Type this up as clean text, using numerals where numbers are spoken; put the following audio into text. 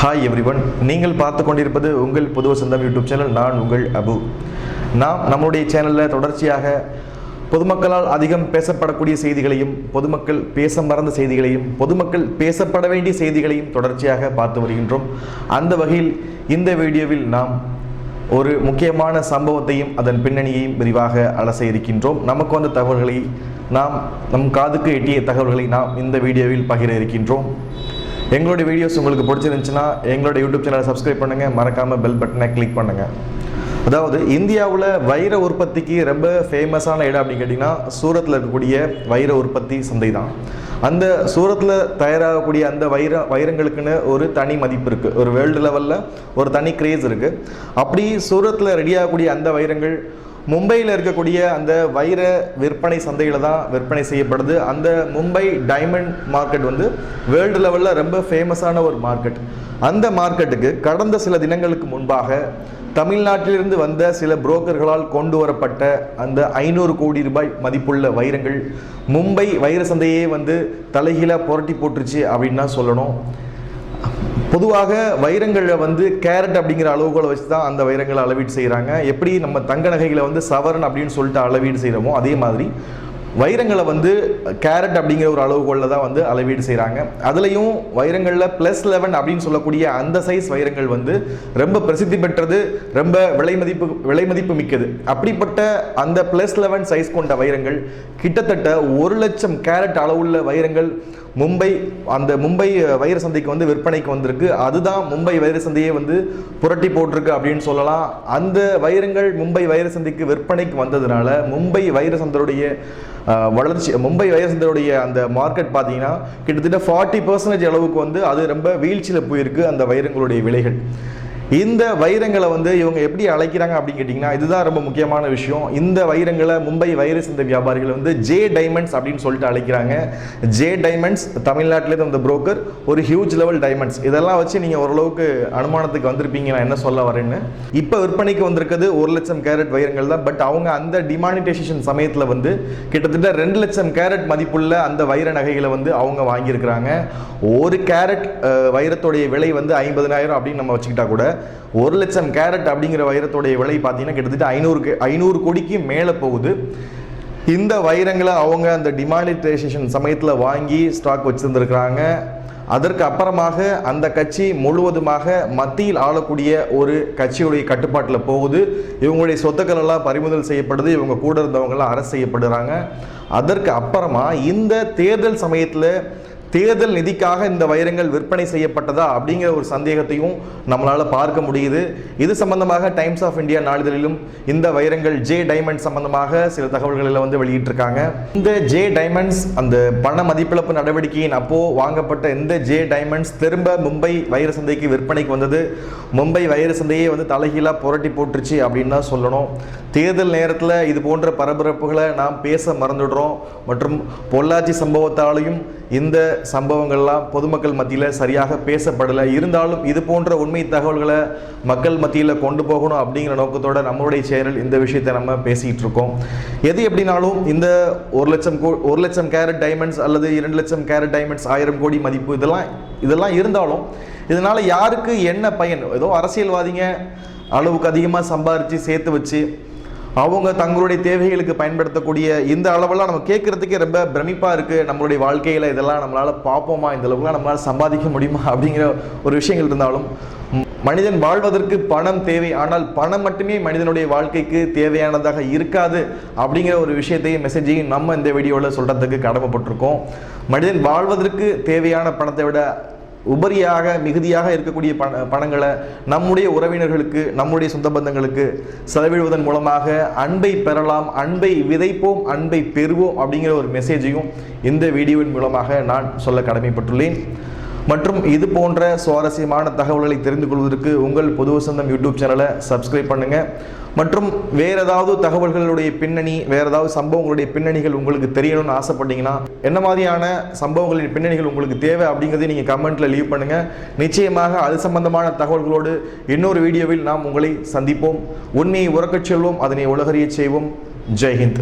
Hi everyone, நீங்கள் பார்த்து கொண்டிருப்பது உங்கள் புது வசந்தம் யூடியூப் சேனல். நான் உங்கள் அபு. நாம் நம்முடைய சேனலில் தொடர்ச்சியாக பொதுமக்களால் அதிகம் பேசப்படக்கூடிய செய்திகளையும், பொதுமக்கள் பேச மறந்த செய்திகளையும், பொதுமக்கள் பேசப்பட வேண்டிய செய்திகளையும் தொடர்ச்சியாக பார்த்து வருகின்றோம். அந்த வகையில் இந்த வீடியோவில் நாம் ஒரு முக்கியமான சம்பவத்தையும் அதன் பின்னணியையும் விரிவாக அலச இருக்கின்றோம். நமக்கு வந்த தகவல்களை நம் காதுக்கு எட்டிய தகவல்களை நாம் இந்த வீடியோவில் பகிர இருக்கின்றோம். எங்களுடைய வீடியோஸ் உங்களுக்கு பிடிச்சிருந்துச்சுன்னா எங்களோட யூடியூப் சேனலை சப்ஸ்கிரைப் பண்ணுங்கள், மறக்காமல் பெல் பட்டனை கிளிக் பண்ணுங்கள். அதாவது இந்தியாவில் வைர உற்பத்திக்கு ரொம்ப ஃபேமஸான இடம் அப்படின்னு கேட்டிங்கன்னா சூரத்தில் இருக்கக்கூடிய வைர உற்பத்தி சந்தை தான். அந்த சூரத்தில் தயாராகக்கூடிய அந்த வைரங்களுக்குன்னு ஒரு தனி மதிப்பு இருக்குது, ஒரு வேர்ல்டு லெவலில் ஒரு தனி கிரேஸ் இருக்குது. அப்படி சூரத்தில் ரெடியாகக்கூடிய அந்த வைரங்கள் மும்பையில் இருக்கக்கூடிய அந்த வைர விற்பனை சந்தையில் தான் விற்பனை செய்யப்படுது. அந்த மும்பை டைமண்ட் மார்க்கெட் வேர்ல்டு லெவலில் ரொம்ப ஃபேமஸான ஒரு மார்க்கெட். அந்த மார்க்கெட்டுக்கு கடந்த சில தினங்களுக்கு முன்பாக தமிழ்நாட்டிலிருந்து வந்த சில புரோக்கர்களால் கொண்டு வரப்பட்ட அந்த 500 கோடி ரூபாய் மதிப்புள்ள வைரங்கள் மும்பை வைர சந்தையே தலைகீழாக புரட்டி போட்டுருச்சு அப்படின்னு தான் சொல்லணும். பொதுவாக வைரங்களை கேரட் அப்படிங்கிற அளவுகளை வச்சு தான் அந்த வைரங்களை அளவீடு செய்கிறாங்க. எப்படி நம்ம தங்க நகைகளை சவரன் அப்படின்னு சொல்லிட்டு அளவீடு செய்கிறோமோ அதே மாதிரி வைரங்களை கேரட் அப்படிங்கிற ஒரு அளவுகோலில் தான் அளவீடு செய்கிறாங்க. அதுலேயும் வைரங்களில் +11 அப்படின்னு சொல்லக்கூடிய அந்த சைஸ் வைரங்கள் ரொம்ப பிரசித்தி பெற்றது, ரொம்ப விலை மதிப்பு மிக்கது. அப்படிப்பட்ட அந்த +11 சைஸ் கொண்ட வைரங்கள் கிட்டத்தட்ட 1 லட்சம் கேரட் அளவுள்ள வைரங்கள் மும்பை வைர சந்தைக்கு விற்பனைக்கு வந்திருக்கு. அதுதான் மும்பை வைர சந்தையே புரட்டி போட்டிருக்கு அப்படின்னு சொல்லலாம். அந்த வைரங்கள் மும்பை வைர சந்தைக்கு விற்பனைக்கு வந்ததுனால மும்பை வைர சந்தையுடைய வளர்ச்சி, மும்பை வைர சந்தையுடைய அந்த மார்க்கெட் பார்த்தீங்கன்னா கிட்டத்தட்ட 40% அளவுக்கு அது ரொம்ப வீழ்ச்சியில் போயிருக்கு அந்த வைரங்களுடைய விலைகள். இந்த வைரங்களை இவங்க எப்படி அழைக்கிறாங்க அப்படின்னு கேட்டிங்கன்னா இதுதான் ரொம்ப முக்கியமான விஷயம். இந்த வைரங்களை மும்பை வைர சந்தை வியாபாரிகள் ஜே டைமண்ட்ஸ் அப்படின்னு சொல்லிட்டு அழைக்கிறாங்க. ஜே டைமண்ட்ஸ் தமிழ்நாட்டிலேருந்து அந்த புரோக்கர் ஒரு ஹியூஜ் லெவல் டைமண்ட்ஸ். இதெல்லாம் வச்சு நீங்கள் ஓரளவுக்கு அனுமானத்துக்கு வந்திருப்பீங்க நான் என்ன சொல்ல வரேன்னு. இப்போ விற்பனைக்கு வந்திருக்கிறது 1 லட்சம் கேரட் வைரங்கள் தான். பட் அவங்க அந்த டிமானிட்டைசேஷன் சமயத்தில் கிட்டத்தட்ட 2 லட்சம் கேரட் மதிப்புள்ள அந்த வைர நகைகளை அவங்க வாங்கியிருக்கிறாங்க. ஒரு கேரட் வைரத்துடைய விலை 50,000 அப்படின்னு நம்ம வச்சுக்கிட்டா கூட 1 லட்சம் கேரட் அப்படிங்கிற வைரத்துடைய விலை பார்த்தீங்கன்னா கிட்டத்தட்ட 500 கோடிக்கு மேலே போகுது. இந்த வைரங்களை அவங்க அந்த டிமானிட்டைசேஷன் சமயத்தில் வாங்கி ஸ்டாக் வச்சுருந்துருக்கிறாங்க. அதற்கு அப்புறமாக அந்த கட்சி முழுவதுமாக மத்தியில் ஆளக்கூடிய ஒரு கட்சியுடைய கட்டுப்பாட்டில் போகுது. இவங்களுடைய சொத்துக்கள் எல்லாம் பறிமுதல் செய்யப்படுது, இவங்க கூட இருந்தவங்களாம் அரசு செய்யப்படுறாங்க. அதற்கு அப்புறமா இந்த தேர்தல் சமயத்தில் தேர்தல் நிதிக்காக இந்த வைரங்கள் விற்பனை செய்யப்பட்டதா அப்படிங்கிற ஒரு சந்தேகத்தையும் நம்மளால் பார்க்க முடியுது. இது சம்பந்தமாக டைம்ஸ் ஆஃப் இந்தியா நாளிதழிலும் இந்த வைரங்கள் ஜே டைமண்ட் சம்பந்தமாக சில தகவல்களை வெளியிட்டிருக்காங்க. இந்த ஜே டைமண்ட்ஸ் அந்த பண மதிப்பிழப்பு நடவடிக்கையின் அப்போது வாங்கப்பட்ட இந்த ஜே டைமண்ட்ஸ் திரும்ப மும்பை வைர சந்தைக்கு விற்பனைக்கு வந்தது. மும்பை வைர சந்தையே தலைகீழாக புரட்டி போட்டுருச்சு அப்படின்னு தான் சொல்லணும். தேர்தல் நேரத்தில் இது போன்ற பரபரப்புகளை நாம் பேச மறந்துடுறோம். மற்றும் பொள்ளாச்சி சம்பவத்தாலையும் இந்த சம்பவங்கள்லாம் பொதுமக்கள் மத்தியில் சரியாக பேசப்படலை. இருந்தாலும் இது போன்ற உண்மை தகவல்களை மக்கள் மத்தியில் கொண்டு போகணும் அப்படிங்கிற நோக்கத்தோடு நம்மளுடைய சேனல் இந்த விஷயத்தை நம்ம பேசிகிட்டு இருக்கோம். எது எப்படினாலும் இந்த 1 லட்சம் கேரட் டைமண்ட்ஸ் அல்லது 2 லட்சம் கேரட் டைமண்ட்ஸ் 1000 கோடி மதிப்பு இதெல்லாம் இருந்தாலும் இதனால் யாருக்கு என்ன பயன்? ஏதோ அரசியல்வாதிங்க அளவுக்கு அதிகமாக சம்பாரித்து சேர்த்து வச்சு அவங்க தங்களுடைய தேவைகளுக்கு பயன்படுத்தக்கூடிய இந்த அளவெல்லாம் நம்ம கேட்குறதுக்கே ரொம்ப பிரமிப்பாக இருக்குது. நம்மளுடைய வாழ்க்கையில் இதெல்லாம் நம்மளால் பார்ப்போமா, இந்த அளவுக்குலாம் நம்மளால் சம்பாதிக்க முடியுமா அப்படிங்கிற ஒரு விஷயங்கள் இருந்தாலும் மனிதன் வாழ்வதற்கு பணம் தேவை. ஆனால் பணம் மட்டுமே மனிதனுடைய வாழ்க்கைக்கு தேவையானதாக இருக்காது அப்படிங்கிற ஒரு விஷயத்தையும் மெசேஜையும் நம்ம இந்த வீடியோவில் சொல்கிறதுக்கு கடமைப்பட்டிருக்கோம். மனிதன் வாழ்வதற்கு தேவையான பணத்தை விட உபரியாக மிகுதியாக இருக்கக்கூடிய பணங்களை நம்முடைய உறவினர்களுக்கு, நம்முடைய சொந்த பந்தங்களுக்கு செலவிடுவதன் மூலமாக அன்பை பெறலாம், அன்பை விதைப்போம், அன்பை பெறுவோம் அப்படிங்கிற ஒரு மெசேஜையும் இந்த வீடியோவின் மூலமாக நான் சொல்ல கடமைப்பட்டுள்ளேன். மற்றும் இது போன்ற சுவாரஸ்யமான தகவல்களை தெரிந்து கொள்வதற்கு உங்கள் புது வசந்தம் யூடியூப் சேனலை சப்ஸ்கிரைப் பண்ணுங்கள். மற்றும் வேறு ஏதாவது தகவல்களுடைய பின்னணி, வேறு ஏதாவது சம்பவங்களுடைய பின்னணிகள் உங்களுக்கு தெரியணும்னு ஆசைப்பட்டீங்கன்னா, என்ன மாதிரியான சம்பவங்களின் பின்னணிகள் உங்களுக்கு தேவை அப்படிங்கிறதை நீங்கள் கமெண்ட்டில் லீவ் பண்ணுங்கள். நிச்சயமாக அது சம்பந்தமான தகவல்களோடு இன்னொரு வீடியோவில் நாம் உங்களை சந்திப்போம். உண்மையை உறக்கச் சொல்வோம், அதனை உலகறியச் செய்வோம். ஜெய்ஹிந்த்.